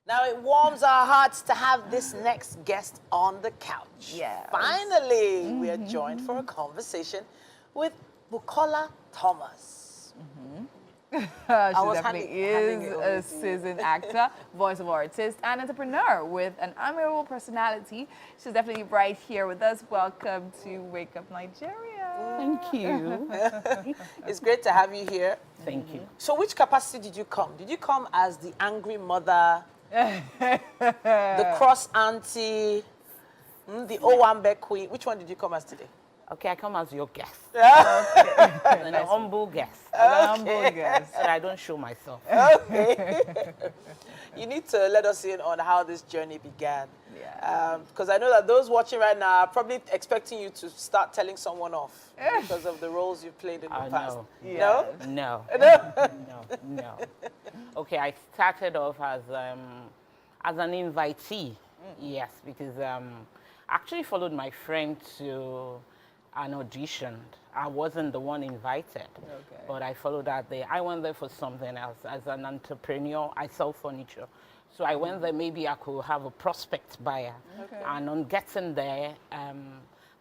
Now it warms our hearts to have this next guest on the couch. Yes. Finally, we are joined for a conversation with Bukola Thomas. She was definitely handing it is over a to you. seasoned actor, voice of artist, and entrepreneur with an admirable personality. She's definitely right here with us. Welcome to Wake Up Nigeria. Thank you. It's great to have you here. Thank you. So which capacity did you come? Did you come as the angry mother, the cross auntie, the Owambe queen? Which one did you come as today? Okay, I come as your guest. Okay. And a humble guest. Humble guest. And I don't show myself. Okay. You need to let us in on how this journey began. Yeah. Because I know that those watching right now are probably expecting you to start telling someone off because of the roles you've played in the past. No. Yeah. No? No. No. Okay, I started off as an invitee. Yes, because I actually followed my friend to an audition. I wasn't the one invited, but I followed her there. I went there for something else. As an entrepreneur, I sell furniture. So I went there, maybe I could have a prospect buyer. Okay. And on getting there,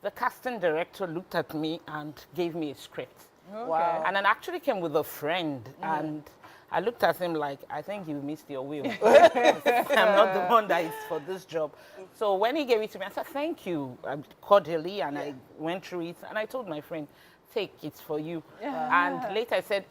the casting director looked at me and gave me a script. Wow. And I actually came with a friend, and I looked at him like, I think you missed your wheel. I'm not the one that is for this job. So when he gave it to me, I said, thank you, cordially, and I went through it, and I told my friend, take it for you. And later I said,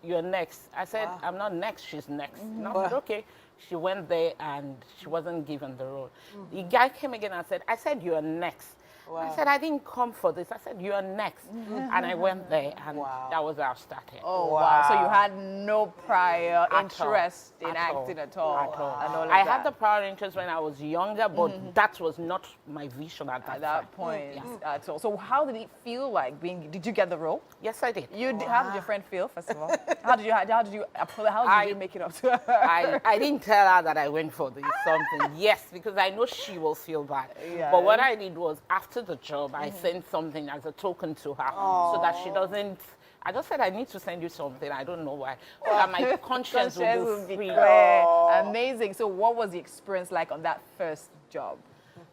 you're next. I said, I'm not next, she's next. And I said, okay. She went there, and she wasn't given the role. The guy came again and said, I said, you're next. Wow. I said, I didn't come for this. I said, you are next. And I went there, and that was how I started. Oh, wow. So you had no prior At interest all. in At all. acting at all? At all. And all of I that. had the prior interest when I was younger, but that was not my vision at that At that time. point at all. So how did it feel like being, did you get the role? Yes, I did. How did your friend feel, first of all? How did you make it up to her? I didn't tell her that I went for this something. Yes, because I know she will feel bad. Yeah. But what I did was, after the job, I sent something as a token to her so that she doesn't. I just said, I need to send you something. I don't know why. So that my conscience will be free. clear. Amazing. So what was the experience like on that first job?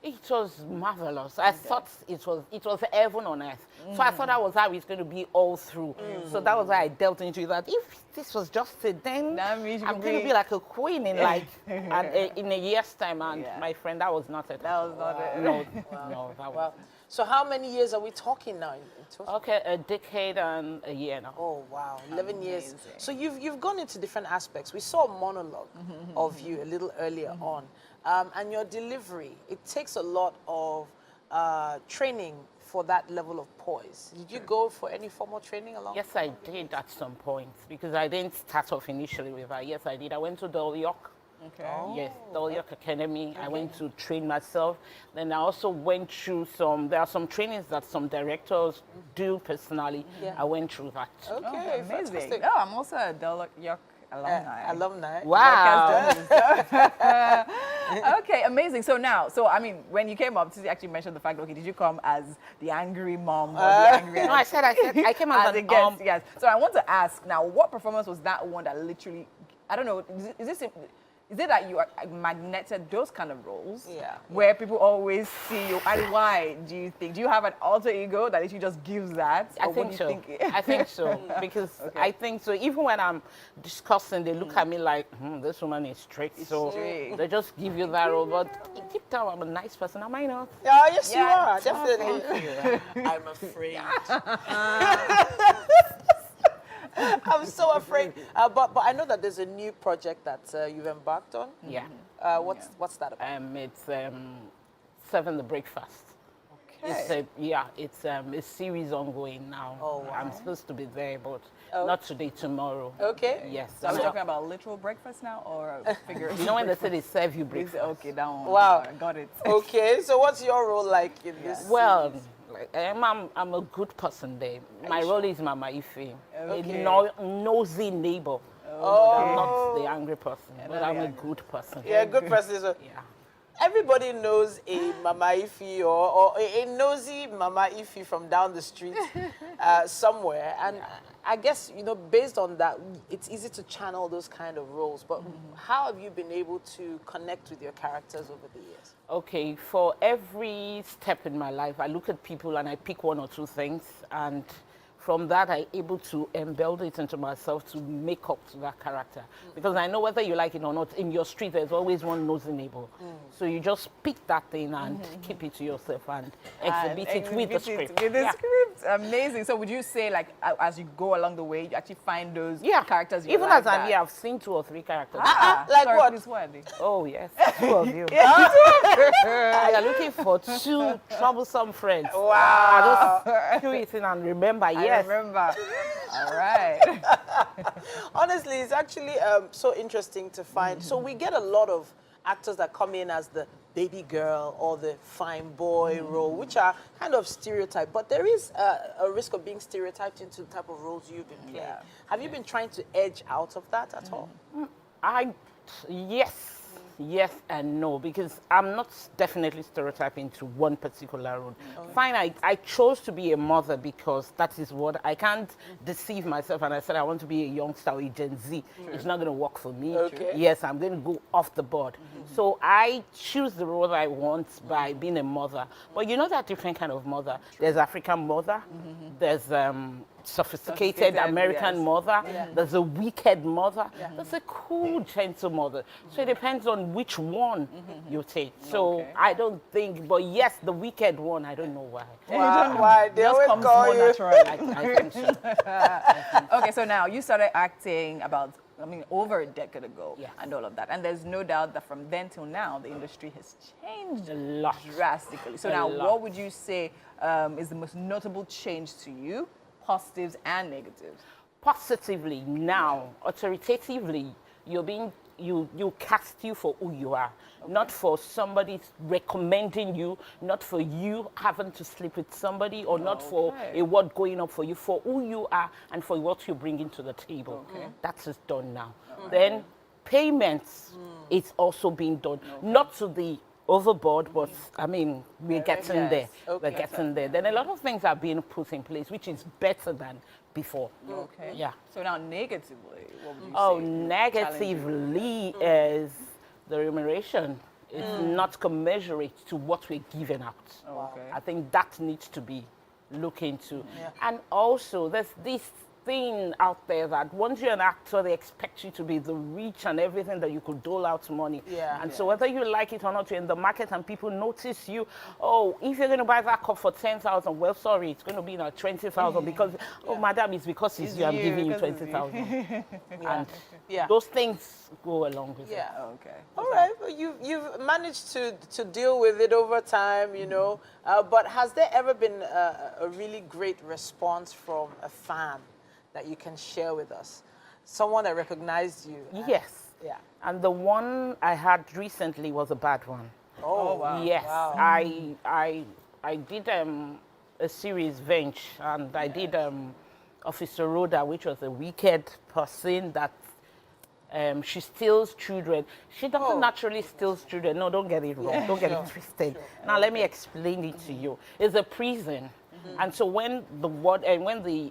It was marvelous. I thought it was heaven on earth. So I thought that was how it's going to be all through. So that was why I delved into that. If this was just it, then That means you I'm could going to be- be like a queen in in a year's time. And my friend, that was not it. That was not it. No, no, that was. Wow. So how many years are we talking now in total? Okay, a decade and a year now. Oh, wow. 11 years. So you've gone into different aspects. We saw a monologue of you a little earlier on. And your delivery, it takes a lot of training for that level of poise. Did you go for any formal training along? Yes, I did at some point, because I didn't start off initially with her. Yes, I did. I went to Del York. Okay. Yes, Del York Academy. I went to train myself. Then I also went through there are some trainings that some directors do personally. I went through that. Okay, Amazing. fantastic. No, I'm also a Del York alumni. Alumni. Wow. Okay, amazing. So now, I mean, when you came up, you actually mentioned the fact, okay, did you come as the angry mom or the angry No, I said I came as a an guest, yes. So I want to ask now, what performance was that one that literally, I don't know, is it that you are magneted those kind of roles? Yeah. Where people always see you, and why do you think? Do you have an alter ego that literally just gives that? I Or what think do you so. think? I think so, because I think so. Even when I'm discussing, they look at me like, this woman is strict. So strict. they just give you that role. But deep down, I'm a nice person. Am I not? Yeah, yes, you Yeah. are. Definitely. I'm afraid. I'm so afraid. But I know that there's a new project that you've embarked on. Yeah. What's that about? It's Serving the Breakfast. It's a series ongoing now. Oh, wow. I'm supposed to be there, but not today, tomorrow. Okay. Yes. So are we talking about literal breakfast now or figurative? You know when they say they serve you breakfast? Okay, that one. Wow. I got it. Okay, so what's your role like in this? Well, I'm a good person there. My role is Mama Ife, Okay. a nosy neighbor. I'm not the angry person, but I'm a good person. Yeah, good person. So Yeah. everybody knows a Mama Ife or a nosy Mama Ife from down the street somewhere. And I guess, you know, based on that, it's easy to channel those kind of roles. But how have you been able to connect with your characters over the years? Okay, for every step in my life, I look at people and I pick one or two things, and from that, I'm able to embed it into myself to make up to that character. Because I know whether you like it or not, in your street, there's always one nosy neighbor. So you just pick that thing and keep it to yourself and exhibit it with the script. With the script, amazing. So would you say, like, as you go along the way, you actually find those characters you Even like as I'm here, I've seen 2 or 3 characters. Like sorry, what? please, what are they? Oh, yes, 2 of you. You're looking for 2 troublesome friends. Wow. I just do it in and remember, I remember. All right. Honestly, it's actually so interesting to find. So we get a lot of actors that come in as the baby girl or the fine boy role, which are kind of stereotyped. But there is a risk of being stereotyped into the type of roles you've been playing. Yeah. Have you been trying to edge out of that at all? Yes and no, because I'm not definitely stereotyping to one particular role. Fine, I chose to be a mother because that is what I can't deceive myself, and I said I want to be a youngster or a Gen Z. It's not going to work for me. Okay. Yes, I'm going to go off the board. So I choose the role I want by being a mother. But you know that different kind of mother. There's African mother. There's sophisticated American mother. There's a wicked mother. There's a cool, gentle mother. So it depends on which one you take. So I don't think, but yes, the wicked one, I don't know why. Why? They Just always comes call more you. naturally. I think so. Okay, so now you started acting about, over a decade ago, Yes. and all of that. And there's no doubt that from then till now, the industry has changed A lot. drastically. So A now, lot. what would you say is the most notable change to you, positives and negatives? Positively now, authoritatively, you cast you for who you are, not for somebody recommending you, not for you having to sleep with somebody, or not for a word going up for you, for who you are and for what you bring into the table. That is done now. Then payments is also being done, not to the overboard, but we're getting there. We're getting there. Then a lot of things are being put in place, which is better than before. Okay. Yeah. So now, negatively, what would you say? Oh, is the negatively is the remuneration. It's not commensurate to what we're giving out. Okay. I think that needs to be looked into. And also, there's this thing out there that once you're an actor, they expect you to be the rich and everything that you could dole out money. And so whether you like it or not, you're in the market and people notice you. Oh, if you're going to buy that cup for 10,000, well, sorry, it's going to be now 20,000 because, oh, madam, it's because it's you, I'm giving you 20,000. And those things go along with it. Okay. All right, well, you've managed to deal with it over time, you know. But has there ever been a really great response from a fan that you can share with us? Someone that recognized you? Yes. Yeah. And the one I had recently was a bad one. Oh, wow. Yes. Wow. I did a series, Venge, and I did Officer Rhoda, which was a wicked person that she steals children. She doesn't naturally steal children. No, don't get it wrong. Don't get it twisted. Now, let me explain it to you. It's a prison. And so when the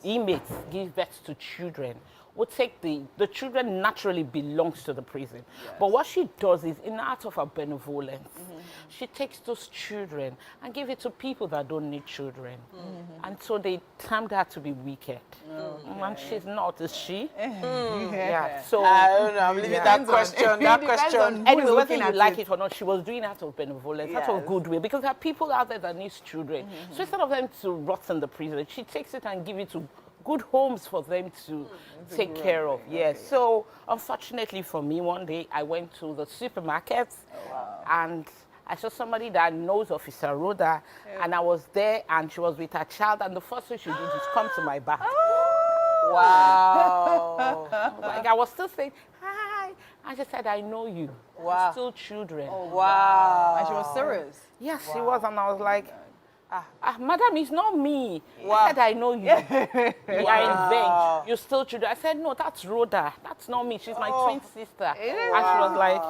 inmates give birth to children, we'll take the children naturally belongs to the prison. But what she does is, in out of her benevolence, she takes those children and give it to people that don't need children. And so they termed her to be wicked. And she's not, is she? Yeah. So I don't know, I'm leaving that question. That question. anyway, whether you like it or not, she was doing out of benevolence, out of goodwill, because there are people out there that need children. So instead of them to rot in the prison, she takes it and give it to good homes for them to take care of. Yes. So unfortunately for me, one day I went to the supermarket and I saw somebody that knows Officer Rhoda, and I was there and she was with her child, and the first thing she did is come to my back. Wow. Like I was still saying, hi. And she said, I know you. Wow. We're still children. Wow. And she was serious. Yes, she was. And I was like, madam, it's not me. Wow. I said, I know you. You are in Venge. You're still children. I said, no, that's Rhoda. That's not me. She's my twin sister. And she was like,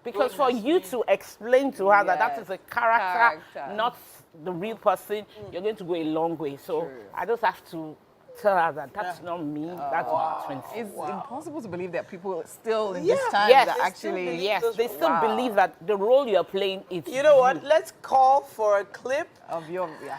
because for you to explain to her that that is a character, not the real person, you're going to go a long way. So I just have to tell her that that's not me, that's my twin sister. It's impossible to believe that people still in Yeah. this time Yes. that They still actually... believe Yes, this they still Wow. believe that the role you're playing is You know what? Let's call for a clip. Of your... Yeah.